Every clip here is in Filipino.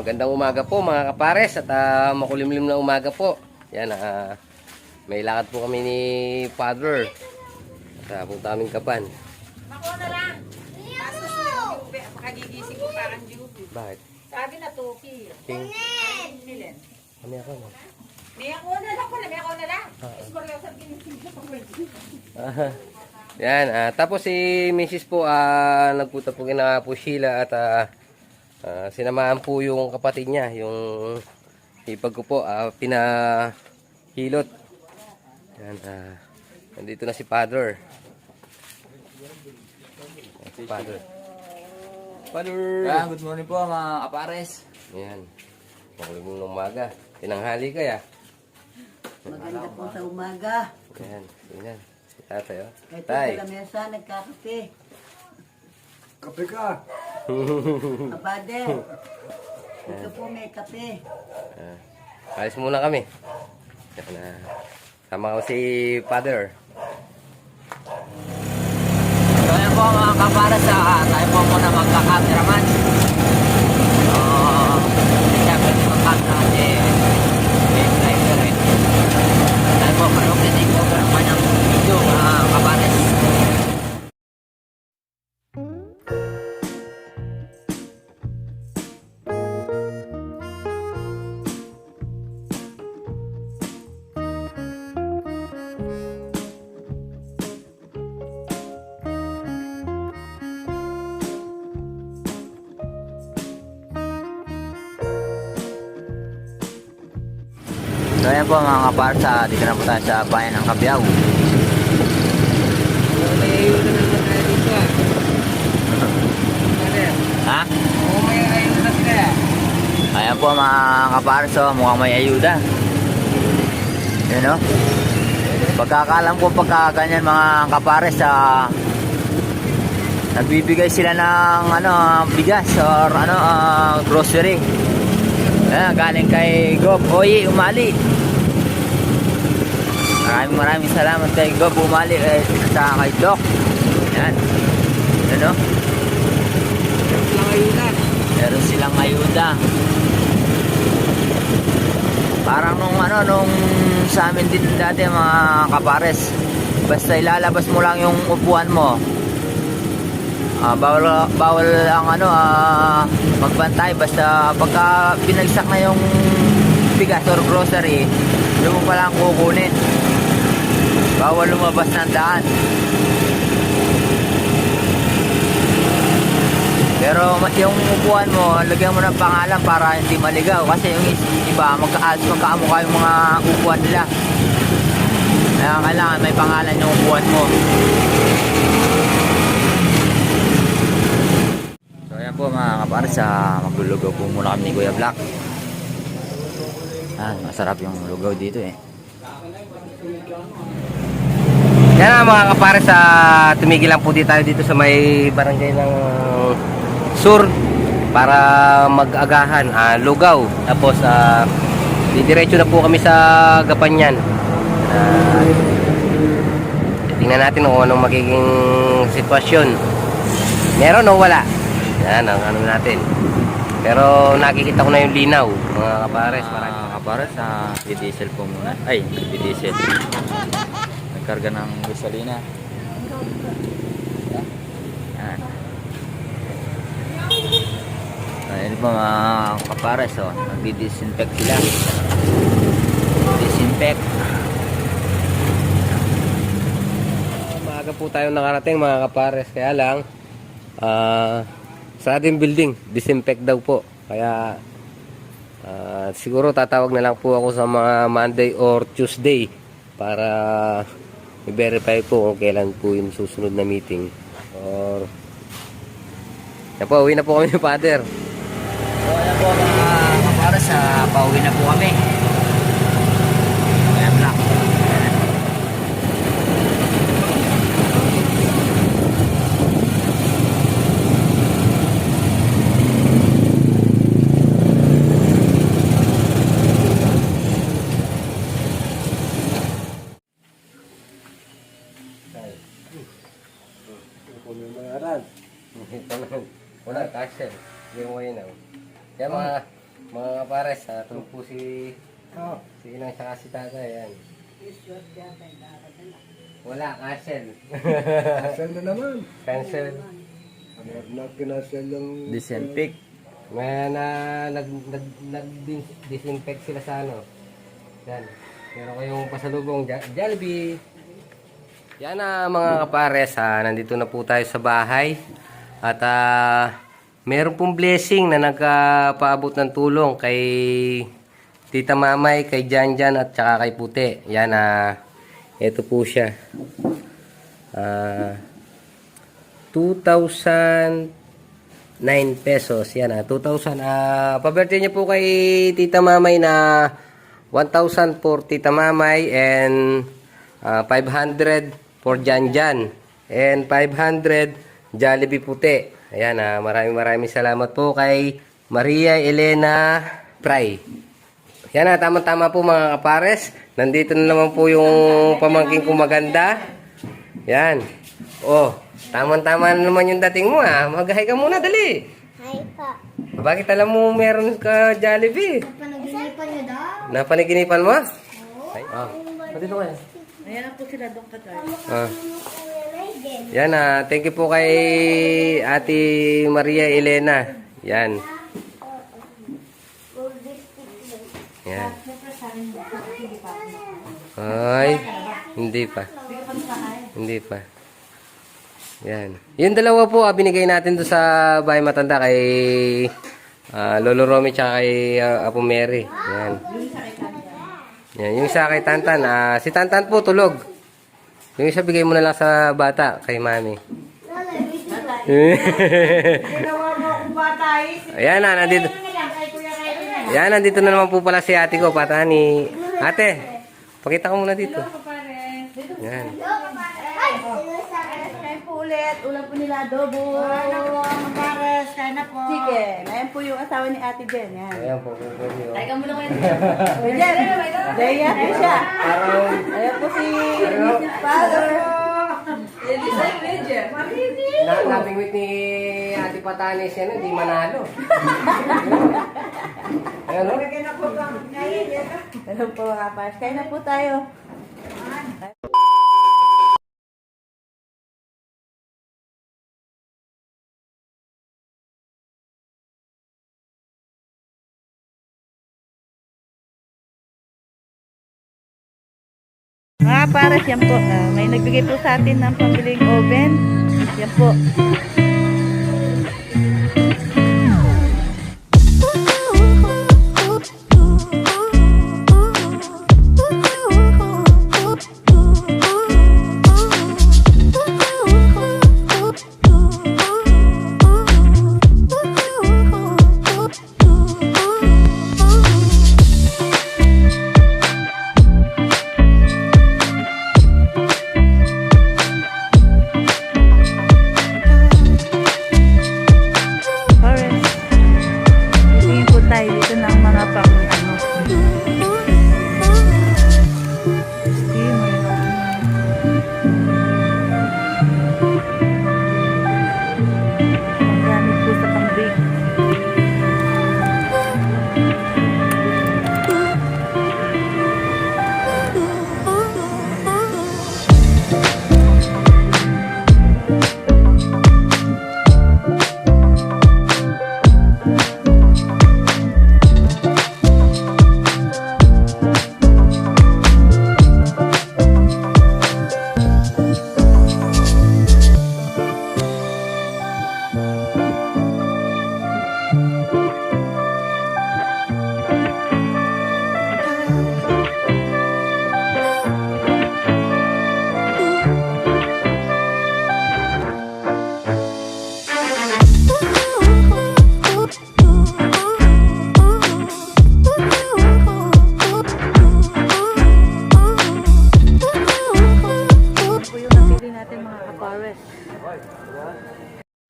Magandang umaga po mga kapares at makulimlim na umaga po. Yan, may lakad po kami ni Father. At punta aming Kapan. Ako na lang. Masos na yung pakagigising ko parang jubi. Bakit? Sabi na Toki. King? Milen. Kami ako no? May ako na lang pala, may ako na lang. Ismaryo sa ginising ko. Yan, tapos si Mrs. po nagpunta po kina po Sheila at sinamahan po yung kapatid niya, yung hipag ko po, pinahilot. Yan, nandito na si Father. Si Father. Father! Good morning po mga kapares. Yan. Makulim ng umaga. Tinanghali kaya. Maganda po sa umaga. Yan. Yan. Si tatay, oh. Ito Tay. sa lamesa, nagkakape. Kape ka. Kapader, ito po may kape. Alis muna kami. Yan, sama ko si Father. So yan po mga kapares, tayo po muna magkakatiraman. So, siyempre di magkakita kasi may driver eh. Tayo po manukinig po ng kanyang video mga kapares. So ayan po mga kaparsa, dito na po tayo sa bayan ng Cabiao. May ayun na naman tayo dito Father, Ha? may ayun na sila. Ayan po mga kaparsa, mukhang may ayuda. Yun o. Pagkakalam ko pagkaganyan mga kapares, nagbibigay sila ng bigas or grocery. Galing kay Gob Oye Umali. Maraming salamat kay Gob Umali sa kay Doc. Yan. Ano? Meron silang ayuda. Parang nung sa amin din dati mga kapares, basta ilalabas mo lang yung upuan mo. Bawal ang magbantay, basta pagka pinagsak na yung bigas or grocery, doon mo palang kukunin. Bawal lumabas ng daan. Pero yung upuan mo, lagyan mo ng pangalan para hindi maligaw, kasi yung iba magkaamukha yung mga upuan nila. Kaya kailangan may pangalan yung upuan mo. Ayan po mga kapares, maglulugaw po muna kami ni Kuya Black. Masarap yung lugaw dito eh. Yan na mga kapares, tumigil lang po tayo dito sa may barangay ng Sur para mag-agahan, lugaw. Tapos didiretso na po kami sa Gapanyan. Tingnan natin kung anong magiging sitwasyon. Meron o wala? Yan ang natin. Pero nakikita ko na yung linaw mga kapares. Mga kapares, i-diesel po muna. Ay, i-diesel. Nagkarga ng gasolina. Yan. Ayan po mga kapares, nagdi-disinfect sila. Disinfect. Maaga po tayo nakarating mga kapares. Kaya lang sa ating building, disinfect daw po. Kaya siguro tatawag na lang po ako sa mga Monday or Tuesday para i-verify po kung kailan po yung susunod na meeting. Or yan po, uwi na po kami ni Father. So ayan po mga kapares, pauwi na po kami. Ayan lang. Wala, kasya. Hindi mo yun. Yan mga Natulog po si Inang tsaka si Tatay. Yan. Wala, cancel. Cancel na naman. Cancel. Na kinansel yung... Disinfect. May nag-disinfect sila sa ano. Yan. Meron kayong pasalubong. Jollibee. Yan na mga kapares. Nandito na po tayo sa bahay. At meron pong blessing na nagpaabot ng tulong kay Tita Mamay, kay Janjan at saka kay Puti. Yan ito po siya. 2,009 pesos. Yan 2,000. Pa-birthday niyo po kay Tita Mamay na 1,000 for Tita Mamay and 500 for Janjan and 500 Jollibee Puti. Ayan, maraming salamat po kay Maria Elena Pray. Yan tama-tama po mga kapares. Nandito na naman po yung pamangking ko maganda. Yan. Oh, tama-tama na naman yung dating mo Mag-hi ka muna, dali. Hi pa. Bakit alam mo meron ka Jollibee? Panaginipan niyo daw. Napaniginipan mo? Ay, dito kayo. Ayan na po sila doon ka tayo. Yan thank you po kay Ate Maria Elena. Yan. Yan. Ay, hindi pa. Hindi pa. Yan. Yung dalawa po, binigay natin doon sa Bahay Matanda kay Lolo Romy tsaka kay Apo Mary. Yan. Yan. Yung isa kay Tantan. Si Tantan po tulog. Yung isa bigay mo na lang sa bata, kay Mami. Ayan nandito. Yan, nandito na naman po pala si ate ko, patani. Ate, pakita ko muna dito. Yan. Kain po ulit. Ulam po nila adobo. Pares, kain na po. Chicken. Ayan po yung asawa ni Ate Jen. Yan. Ayan po, pwede. Kain ka muna kayo. Jen, Daya po siya. Ayan po si Mrs. Father. Nabingwit ni Ate Patanis yan, hindi manalo. Ayan o. Ayan po mga pares. Kain na po tayo. Mga pares, yan po. May nagbigay po sa atin ng pambiling oven. Yan po.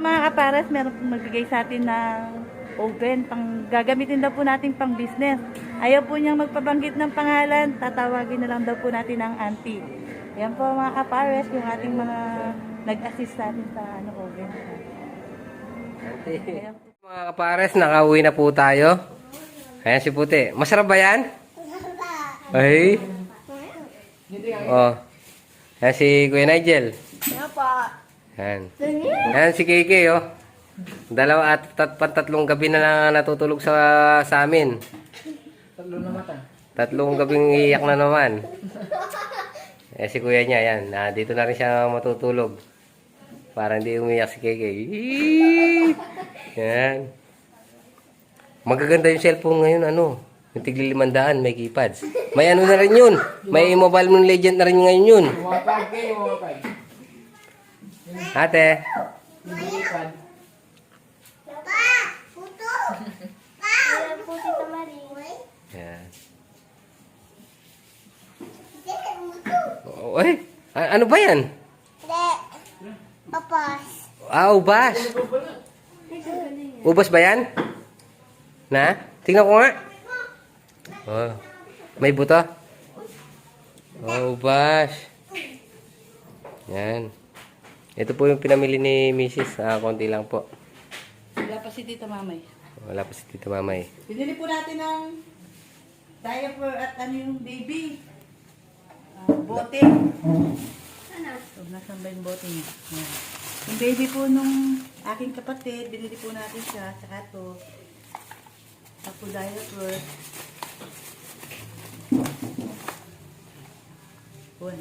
Mga kapares, meron pong magbigay sa atin ng oven. Gagamitin daw po natin pang business. Ayaw po niyang magpabanggit ng pangalan. Tatawagin na lang daw po natin ang auntie. Yan po mga kapares, yung ating mga nag-assist sa atin sa oven. Mga kapares, nakauwi na po tayo. Ayan si Puti. Masarap ba yan? Ay. Oh. Ayan si Kuya Nigel. Ayan. Ayan si Kiki, oh. Dalawa at tatlong gabi na lang natutulog sa amin. Tatlong gabing iyak na naman. Eh si kuya niya, yan. Dito na rin siya matutulog. Para hindi umiyak si Kiki. Yan. Magaganda yung cellphone ngayon, ano. Yung tigli 500, may keypads. May ano na rin yun. May Mobile Moon Legend na rin ngayon yun. Ate. Yan. Oy, ano ba yan? Ubas. Ubas ba yan? Na? Tingnan ko nga. Oh, may buto. Oh, ubas. Yan. Ito po yung pinamili ni Mrs. Konti lang po. Wala pa si Tita Mamay. Wala pa si Tita Mamay. Binili po natin ng diaper at ano yung baby. Bote. So, nasan ba yung bote niya? Ayan. Yung baby po nung aking kapatid, binili po natin siya. Saka to. Tapo diaper. Buwan.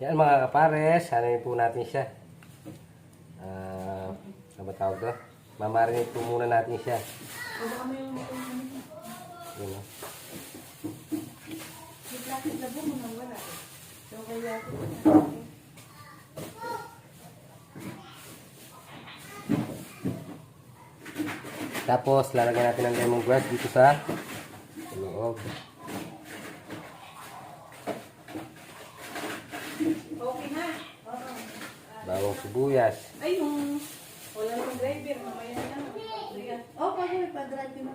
Yan mga kapares, ano po natin siya. Ano ba tawag to? Mamarinate po muna natin siya. Yun, no? Tapos lalagyan natin ng lemongrass dito sa loob. Bawang sibuyas. Ay, yung wala nang driver. Mamaya na lang. Oh, pag-drive mo.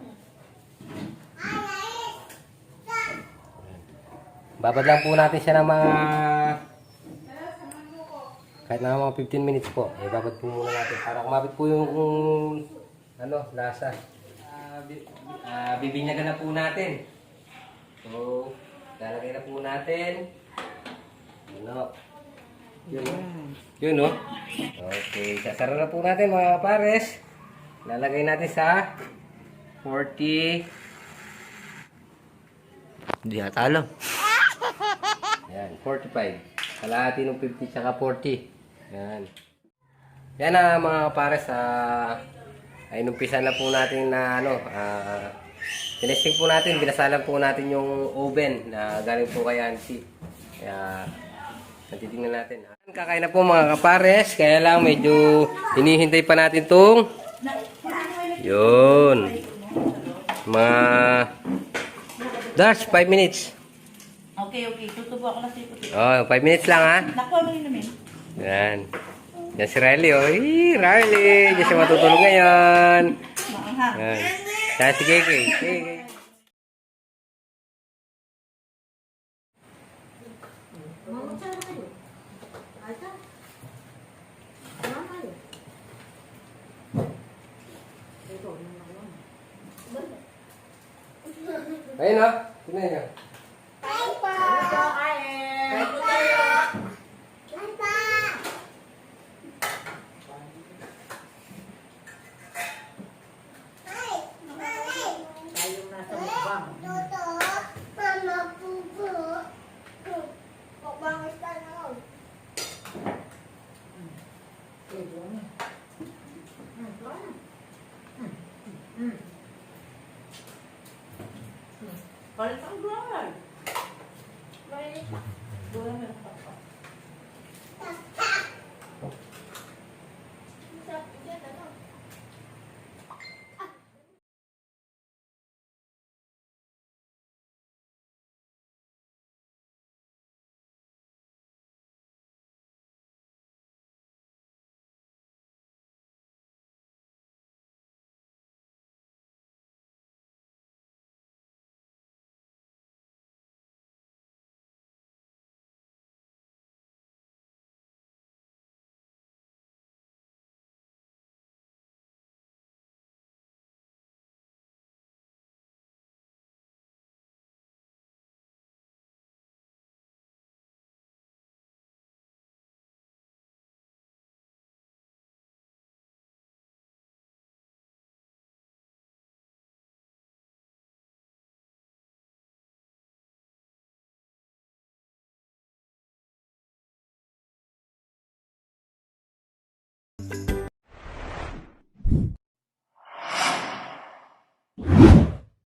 Babad lang po natin siya ng mga kahit na mga 15 minutes po. Babad po muna natin para kumapit po yung ano, lasa. Bibinyagan na po natin. So, lalagay na po natin. Ano? Yun, no? Yun, no? Okay, sasara na po natin mga pares. Lalagay natin sa 40. Hindi ata alam. Yan, 45. Kalahati ng 50 tsaka 40. Yan. Yan na mga pares. Ay numpisa na po natin na ano. Tinesting po natin. Binasalan po natin yung oven na galing po kay Auntie. Kaya natitingnan natin. Kakain na po mga kapares. Kaya lang medyo hinihintay pa natin tong yun. Mga dash 5 minutes. Okay. Tutubo ako na si Puti. Oh, 5 minutes lang ha. Naku, ano yun namin? Yan. Yan si Riley, oh. Riley! Diyan siya matutulog ngayon. Maanghang. Yan. Yan si Kiki. Ayun, oh. Tignan niyo. Hold